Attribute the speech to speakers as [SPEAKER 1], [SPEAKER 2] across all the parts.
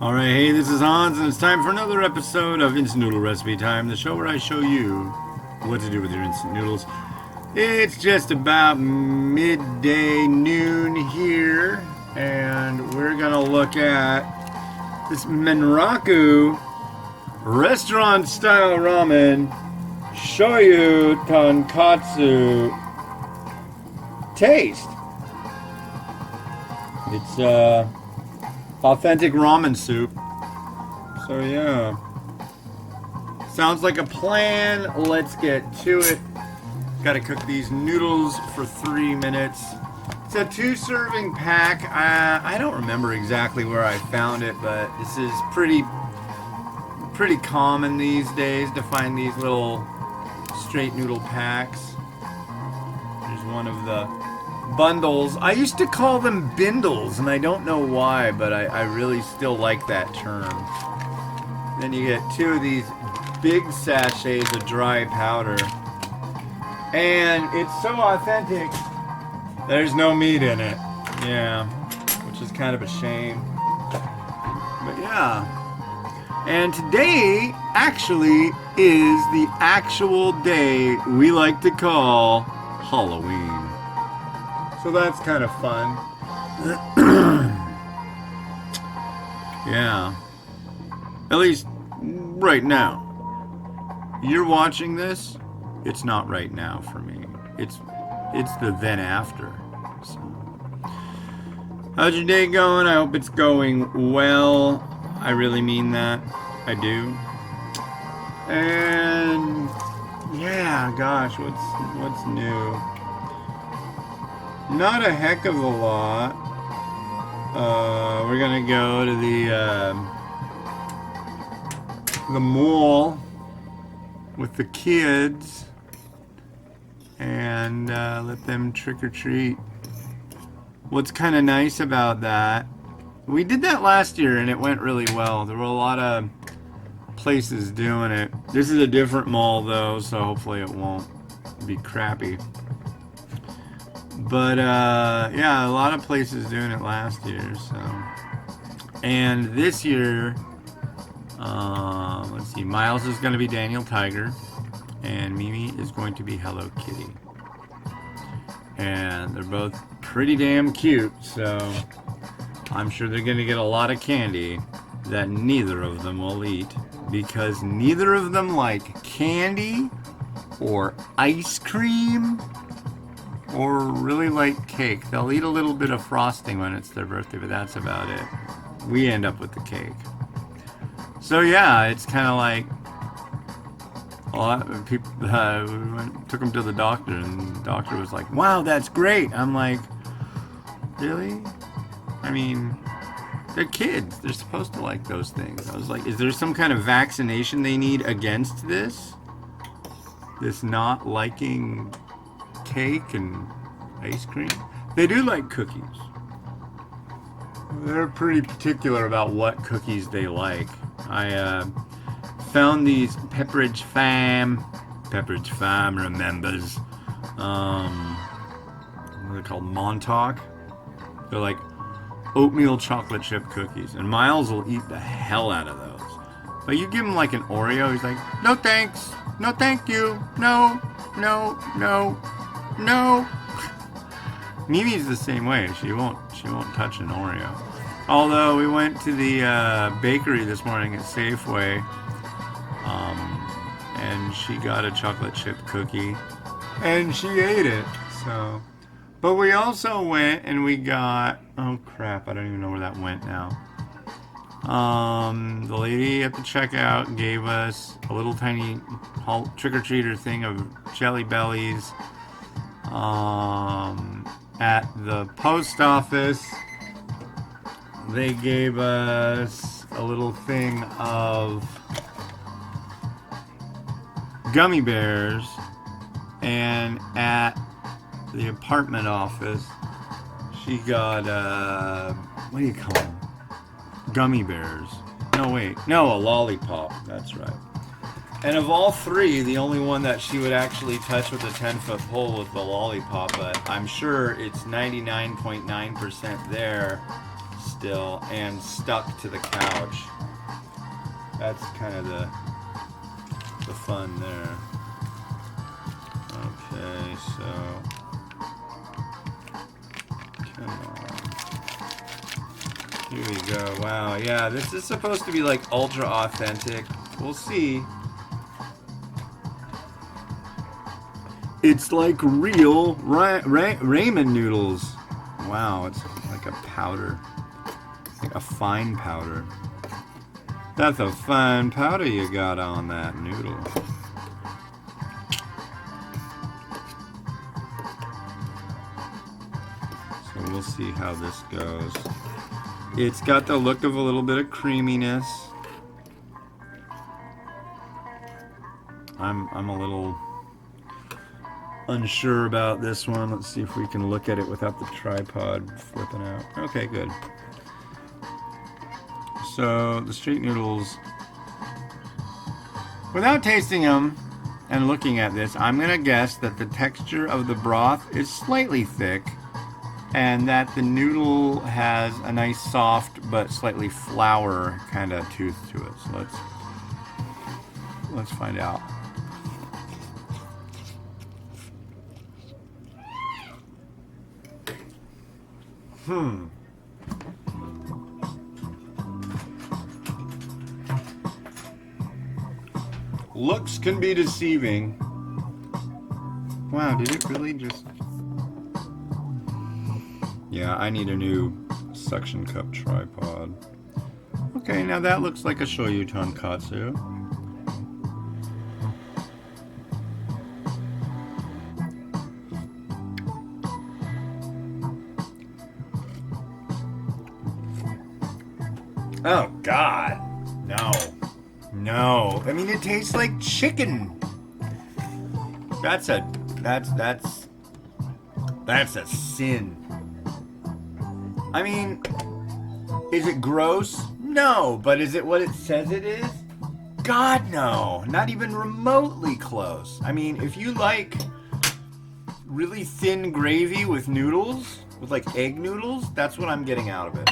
[SPEAKER 1] Alright, hey, this is Hans, and it's time for another episode of Instant Noodle Recipe Time, the show where I show you what to do with your instant noodles. It's just about midday noon here, and we're gonna look at this Menraku restaurant-style ramen Shoyu Tonkotsu taste. It's authentic ramen soup. So yeah. Sounds like a plan. Let's get to it. Gotta cook these noodles for 3 minutes. It's a 2-serving pack. I don't remember exactly where I found it, but this is pretty common these days to find these little straight noodle packs. There's one of the bundles. I used to call them bindles, and I don't know why, but I really still like that term. Then you get 2 of these big sachets of dry powder. And it's so authentic, there's no meat in it. Yeah, which is kind of a shame. But yeah. And today actually is the actual day we like to call Halloween. So that's kind of fun. Yeah. At least right now. You're watching this, it's not right now for me. It's the then after. So. How's your day going? I hope it's going well. I really mean that. I do. And yeah, gosh, what's new? Not a heck of a lot. We're gonna go to the mall with the kids and let them trick or treat. What's kind of nice about that? We did that last year and it went really well. There were a lot of places doing it. This is a different mall though, so hopefully it won't be crappy. But yeah, a lot of places doing it last year. So, and this year, let's see, Miles is going to be Daniel Tiger, and Mimi is going to be Hello Kitty. And they're both pretty damn cute, so I'm sure they're going to get a lot of candy that neither of them will eat, because neither of them like candy or ice cream or really like cake. They'll eat a little bit of frosting when it's their birthday, but that's about it. We end up with the cake. So yeah, it's kind of like a lot of people. Took them to the doctor, and the doctor was like, "Wow, that's great." I'm like, "Really? I mean, they're kids. They're supposed to like those things." I was like, "Is there some kind of vaccination they need against this? This not liking cake and ice cream?" They do like cookies. They're pretty particular about what cookies they like. I found these Pepperidge Farm remembers. What are they called? Montauk. They're like oatmeal chocolate chip cookies, and Miles will eat the hell out of those. But you give him like an Oreo, he's like, "No thanks, no thank you, no, no, no, no." Mimi's the same way. She won't touch an Oreo. Although we went to the bakery this morning at Safeway, and she got a chocolate chip cookie, and she ate it. So, but we also went and we got, oh crap, I don't even know where that went now. The lady at the checkout gave us a little tiny trick-or-treater thing of Jelly Bellies. At the post office, they gave us a little thing of gummy bears, and at the apartment office, she got what do you call them? Gummy bears. No, wait. No, a lollipop. That's right. And of all 3, the only one that she would actually touch with a 10-foot pole was the lollipop, but I'm sure it's 99.9% there still and stuck to the couch. That's kind of the fun there. Okay, so come on. Here we go. Wow, yeah, this is supposed to be like ultra authentic. We'll see. It's like real ramen noodles. Wow, it's like a powder. Like a fine powder. That's a fine powder you got on that noodle. So we'll see how this goes. It's got the look of a little bit of creaminess. I'm a little unsure about this one. Let's see if we can look at it without the tripod flipping out. Okay, good. So the straight noodles, without tasting them and looking at this, I'm gonna guess that the texture of the broth is slightly thick and that the noodle has a nice soft but slightly flour kind of tooth to it. So let's find out. Looks can be deceiving. Wow, did it really just... Yeah, I need a new suction cup tripod. Okay, now that looks like a Shoyu Tonkotsu. Oh God, no. No, I mean it tastes like chicken. That's a sin. I mean, is it gross? No, but is it what it says it is? God, no. Not even remotely close. I mean, if you like really thin gravy with noodles, with like egg noodles, that's what I'm getting out of it.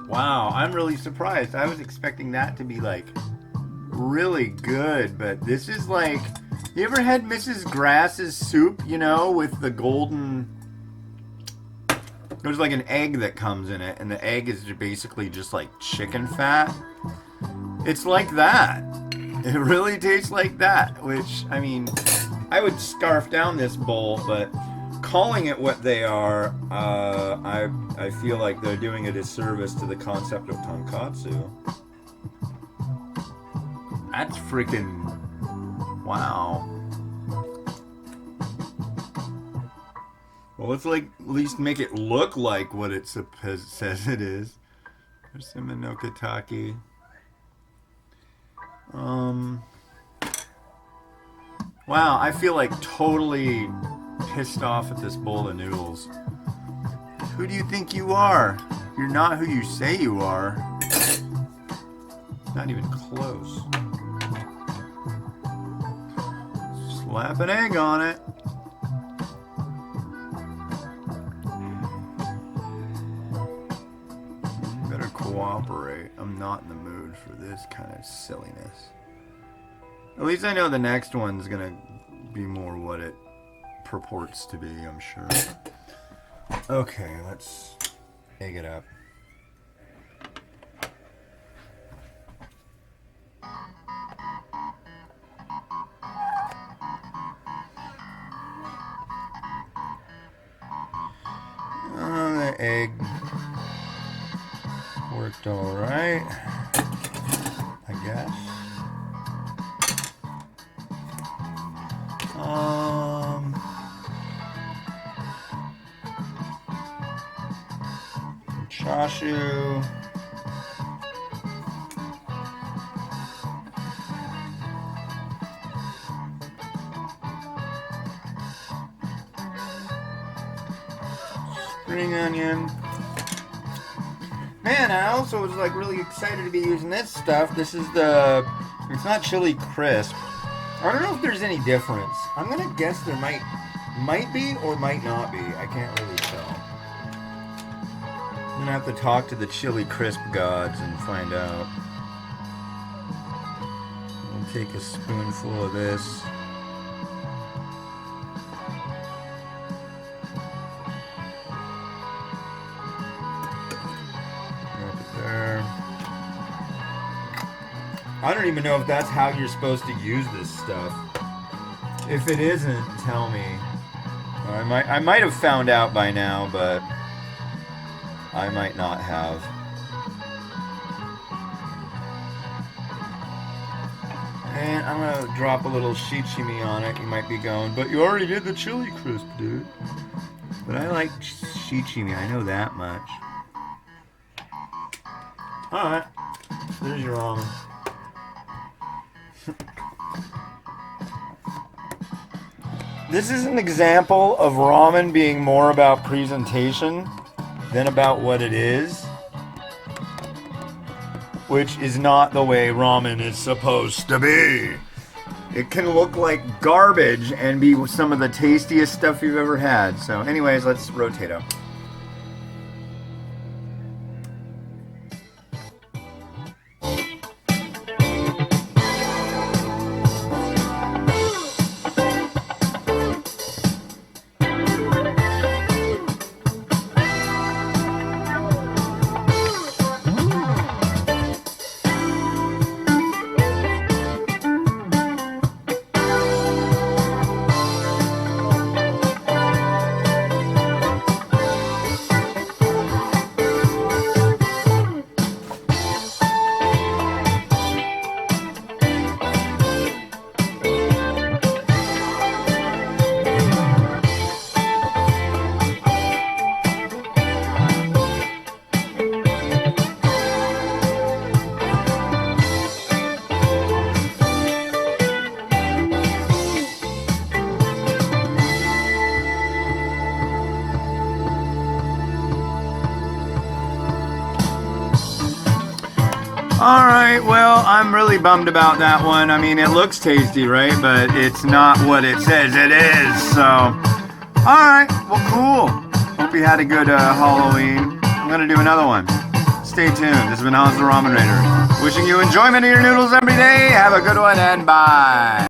[SPEAKER 1] Wow, I'm really surprised. I was expecting that to be like really good, but this is like, you ever had Mrs. Grass's soup, you know, with the golden, there's like an egg that comes in it, and the egg is basically just like chicken fat. It's like that. It really tastes like that, which, I mean, I would scarf down this bowl, but calling it what they are, I feel like they're doing a disservice to the concept of tonkatsu. That's freaking... wow. Well, let's like at least make it look like what it says it is. There's some Minokataki. Wow, I feel like totally pissed off at this bowl of noodles. Who do you think you are? You're not who you say you are. Not even close. Slap an egg on it. Better cooperate. I'm not in the mood for this kind of silliness. At least I know the next one's gonna be more what it purports to be, I'm sure. Okay, let's egg it up. The egg worked all right, I guess. Chashu. Spring onion. Man, I also was like really excited to be using this stuff. This is it's not chili crisp. I don't know if there's any difference. I'm gonna guess there might be or might not be. I can't really tell. I'm gonna have to talk to the chili crisp gods and find out. I'll take a spoonful of this. There. I don't even know if that's how you're supposed to use this stuff. If it isn't, tell me. I might have found out by now, but I might not have. And I'm gonna drop a little shichimi on it. You might be going, but you already did the chili crisp, dude. But I like shichimi, I know that much. Alright, there's your ramen. This is an example of ramen being more about presentation than about what it is, which is not the way ramen is supposed to be. It can look like garbage and be some of the tastiest stuff you've ever had. So anyways, let's rotate up. Alright, well, I'm really bummed about that one. I mean, it looks tasty, right? But it's not what it says it is, so... Alright, well, cool. Hope you had a good Halloween. I'm gonna do another one. Stay tuned. This has been Hans the Ramen Raider. Wishing you enjoyment of your noodles every day. Have a good one, and bye.